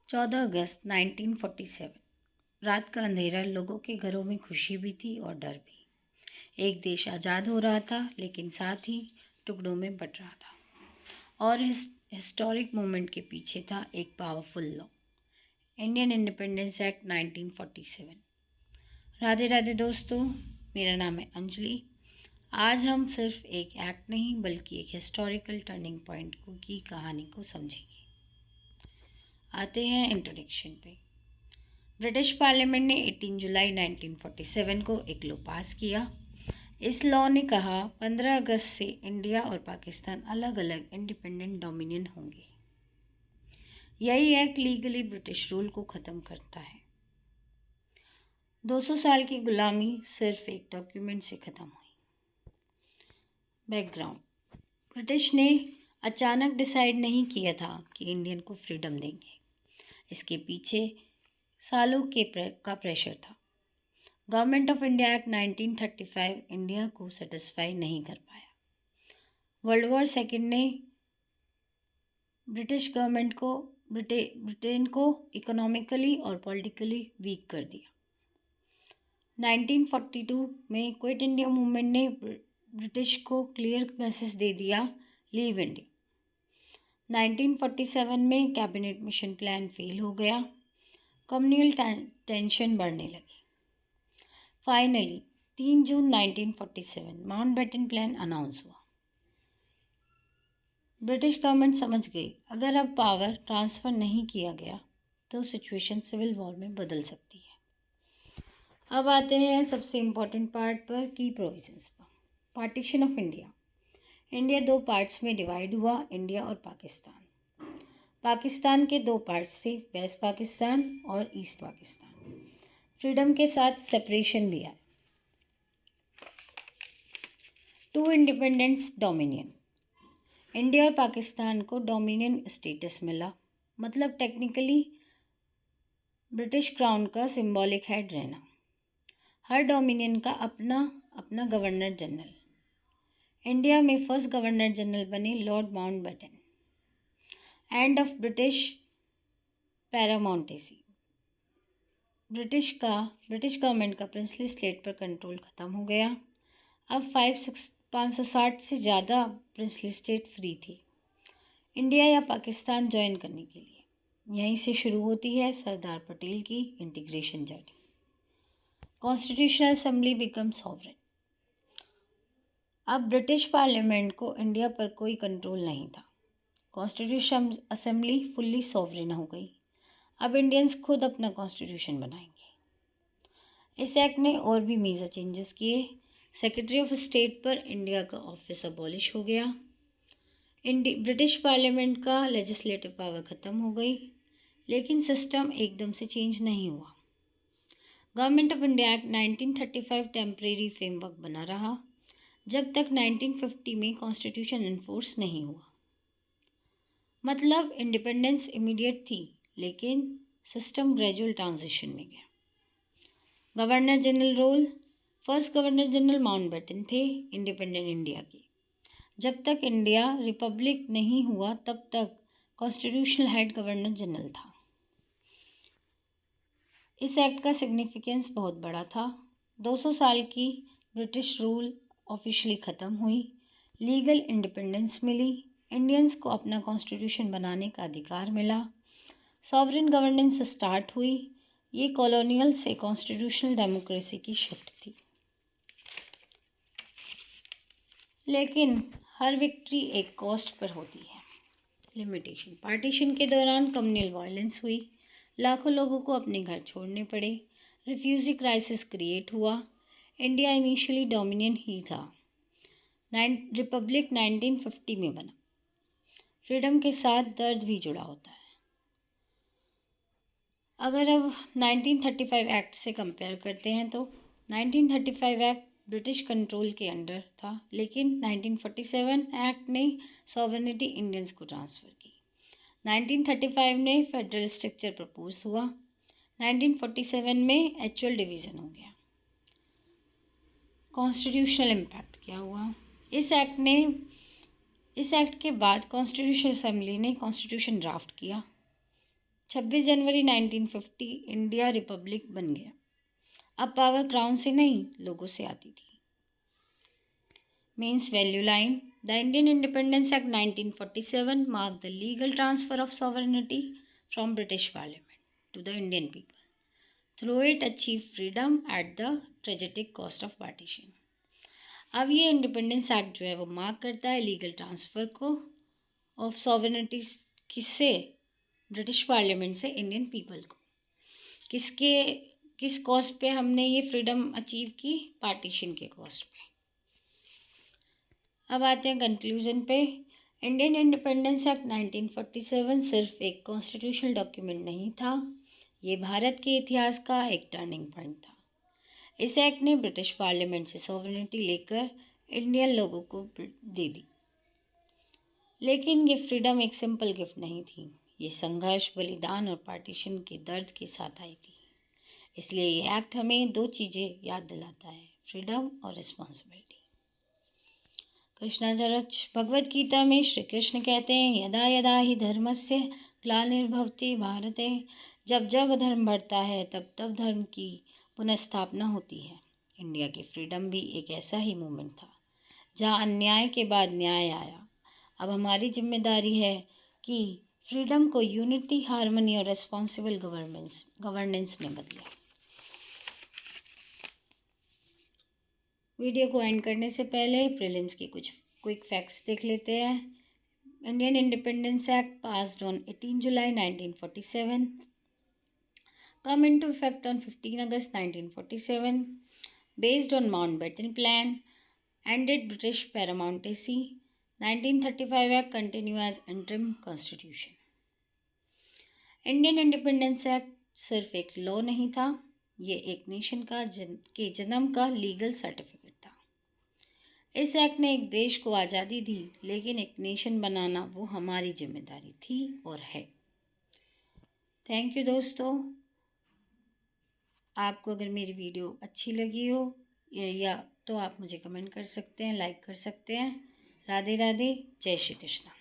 14 अगस्त 1947 रात का अंधेरा, लोगों के घरों में खुशी भी थी और डर भी। एक देश आज़ाद हो रहा था, लेकिन साथ ही टुकड़ों में बट रहा था। और इस हिस्टोरिक मोमेंट के पीछे था एक powerful law, Indian independence act 1947। Radhe Radhe दोस्तों, मेरा नाम है अंजलि। आज हम सिर्फ एक एक्ट नहीं बल्कि एक हिस्टोरिकल टर्निंग पॉइंट की कहानी को समझेंगे। आते हैं इंट्रोडक्शन पे। ब्रिटिश पार्लियामेंट ने 18 जुलाई 1947 को एक लॉ पास किया। इस लॉ ने कहा 15 अगस्त से इंडिया और पाकिस्तान अलग अलग इंडिपेंडेंट डोमिनियन होंगे। यही एक्ट लीगली ब्रिटिश रूल को ख़त्म करता है। 200 साल की गुलामी सिर्फ एक डॉक्यूमेंट से ख़त्म हुई। बैकग्राउंड: ब्रिटिश ने अचानक डिसाइड नहीं किया था कि इंडियन को फ्रीडम देंगे। इसके पीछे सालों का प्रेशर था। Government of India act 1935 India को सेटिस्फाई नहीं कर पाया। वर्ल्ड वॉर सेकेंड ने ब्रिटेन को इकोनॉमिकली और पॉलिटिकली वीक कर दिया। 1942 में क्विट इंडिया मूवमेंट ने ब्रिटिश को क्लियर मैसेज दे दिया, लीव इंडिया। 1947 में कैबिनेट मिशन प्लान फेल हो गया। कम्युनल टेंशन बढ़ने लगी। फाइनली 3 जून 1947 माउंटबेटन प्लान अनाउंस हुआ। ब्रिटिश गवर्नमेंट समझ गई अगर अब पावर ट्रांसफ़र नहीं किया गया तो सिचुएशन सिविल वॉर में बदल सकती है। अब आते हैं सबसे इम्पोर्टेंट पार्ट पर, की प्रोविजंस पर। Partition of India. इंडिया दो पार्ट्स में डिवाइड हुआ, इंडिया और पाकिस्तान। पाकिस्तान के दो पार्ट्स थे, वेस्ट पाकिस्तान और ईस्ट पाकिस्तान। फ्रीडम के साथ सेपरेशन भी आया। To independence dominion. इंडिया और पाकिस्तान को डोमिनियन स्टेटस मिला, मतलब टेक्निकली ब्रिटिश क्राउन का सिंबॉलिक हेड रहना। हर डोमिनियन का अपना अपना गवर्नर जनरल। इंडिया में फर्स्ट गवर्नर जनरल बने Lord Mountbatten. End of British paramountcy. British government का प्रिंसली स्टेट पर कंट्रोल ख़त्म हो गया। अब 560 से ज़्यादा प्रिंसली स्टेट फ्री थी इंडिया या पाकिस्तान ज्वाइन करने के लिए। यहीं से शुरू होती है सरदार पटेल की integration journey. Constitutional assembly become sovereign. अब ब्रिटिश पार्लियामेंट को इंडिया पर कोई कंट्रोल नहीं था। कॉन्स्टिट्यूशन असेंबली फुल्ली सॉवरेन हो गई। अब इंडियंस खुद अपना कॉन्स्टिट्यूशन बनाएंगे। इस एक्ट ने और भी मेजर चेंजेस किए। सेक्रेटरी ऑफ स्टेट पर इंडिया का ऑफिस अबॉलिश हो गया। ब्रिटिश पार्लियामेंट का लेजिस्लेटिव पावर ख़त्म हो गई, लेकिन सिस्टम एकदम से चेंज नहीं हुआ। Government of India act 1935 temporary framework बना रहा जब तक 1950 में कॉन्स्टिट्यूशन इन्फोर्स नहीं हुआ। मतलब इंडिपेंडेंस इमीडिएट थी, लेकिन सिस्टम ग्रेजुअल ट्रांजिशन में गया। Governor general role. First governor general Mountbatten थे इंडिपेंडेंट इंडिया के। जब तक इंडिया रिपब्लिक नहीं हुआ तब तक कॉन्स्टिट्यूशनल हेड गवर्नर जनरल था। इस एक्ट का सिग्निफिकेंस बहुत बड़ा था। 200 साल की ब्रिटिश रूल ऑफिशियली ख़त्म हुई, लीगल इंडिपेंडेंस मिली, इंडियंस को अपना कॉन्स्टिट्यूशन बनाने का अधिकार मिला, सॉवरेन गवर्नेंस स्टार्ट हुई। ये कॉलोनियल से कॉन्स्टिट्यूशनल डेमोक्रेसी की शिफ्ट थी। लेकिन हर विक्ट्री एक कॉस्ट पर होती है। लिमिटेशन। पार्टीशन के दौरान कम्युनल वायलेंस हुई, लाखों लोगों को अपने घर छोड़ने पड़े, रिफ्यूजी क्राइसिस क्रिएट हुआ। इंडिया इनिशियली डोमिनियन ही था। रिपब्लिक 1950 में बना। फ्रीडम के साथ दर्द भी जुड़ा होता है। अगर अब 1935 एक्ट से कंपेयर करते हैं तो 1935 एक्ट ब्रिटिश कंट्रोल के अंडर था, लेकिन 1947 एक्ट ने सॉवरेनिटी इंडियंस को ट्रांसफ़र की। 1935 में फेडरल स्ट्रक्चर प्रपोज हुआ। 1947 में एक्चुअल डिवीज़न हो गया। कॉन्स्टिट्यूशनल इम्पैक्ट क्या हुआ? इस एक्ट के बाद कॉन्स्टिट्यूशनल असेंबली ने कॉन्स्टिट्यूशन ड्राफ्ट किया। 26 जनवरी 1950 इंडिया रिपब्लिक बन गया। अब पावर क्राउन से नहीं, लोगों से आती थी। Means value line. The Indian Independence Act 1947 marked the legal transfer of sovereignty from British Parliament to the Indian people. Through it achieved freedom at the tragic cost of partition. अब ये independence act जो है वो mark करता है legal transfer को of sovereignty किससे, British parliament से इंडियन पीपल को। किस कॉस्ट पे हमने ये फ्रीडम अचीव की, पार्टीशन के कॉस्ट पे। अब आते हैं कंक्लूजन पे। इंडियन इंडिपेंडेंस एक्ट 1947 सिर्फ एक कॉन्स्टिट्यूशनल डॉक्यूमेंट नहीं था, ये भारत के इतिहास का एक टर्निंग पॉइंट था। इस एक्ट ने ब्रिटिश पार्लियामेंट से सॉवरेनिटी लेकर इंडियन लोगों को दे दी। लेकिन ये फ्रीडम एक सिंपल गिफ्ट नहीं थी, ये संघर्ष, बलिदान और पार्टीशन के दर्द के साथ आई थी। इसलिए ये एक्ट हमें दो चीज़ें याद दिलाता है, फ्रीडम और रिस्पॉन्सिबिलिटी। कृष्णाचार्य भगवद गीता में श्री कृष्ण कहते हैं, यदा यदा ही धर्मस्य ग्लानिर्भवति भारते, जब जब धर्म बढ़ता है तब तब धर्म की पुनर्स्थापना होती है। इंडिया की फ्रीडम भी एक ऐसा ही मूवमेंट था जहाँ अन्याय के बाद न्याय आया। अब हमारी जिम्मेदारी है कि फ्रीडम को यूनिटी, हार्मनी और रेस्पॉन्सिबल गवर्नेंस में बदलें। वीडियो को एंड करने से पहले प्रीलिम्स की कुछ क्विक फैक्ट्स देख लेते हैं। Indian independence act passed on 18 July 1947, come into effect on 15 August 1947, based on Mountbatten Plan, ended British paramountcy, 1935 Act continue as interim constitution। Indian independence act सिर्फ एक लॉ नहीं था, ये एक नेशन के जन्म का लीगल सर्टिफिकेट था। इस एक्ट ने एक देश को आज़ादी दी, लेकिन एक नेशन बनाना वो हमारी जिम्मेदारी थी और है। थैंक यू दोस्तों। आपको अगर मेरी वीडियो अच्छी लगी हो या तो आप मुझे कमेंट कर सकते हैं, लाइक कर सकते हैं। राधे राधे, जय श्री कृष्ण।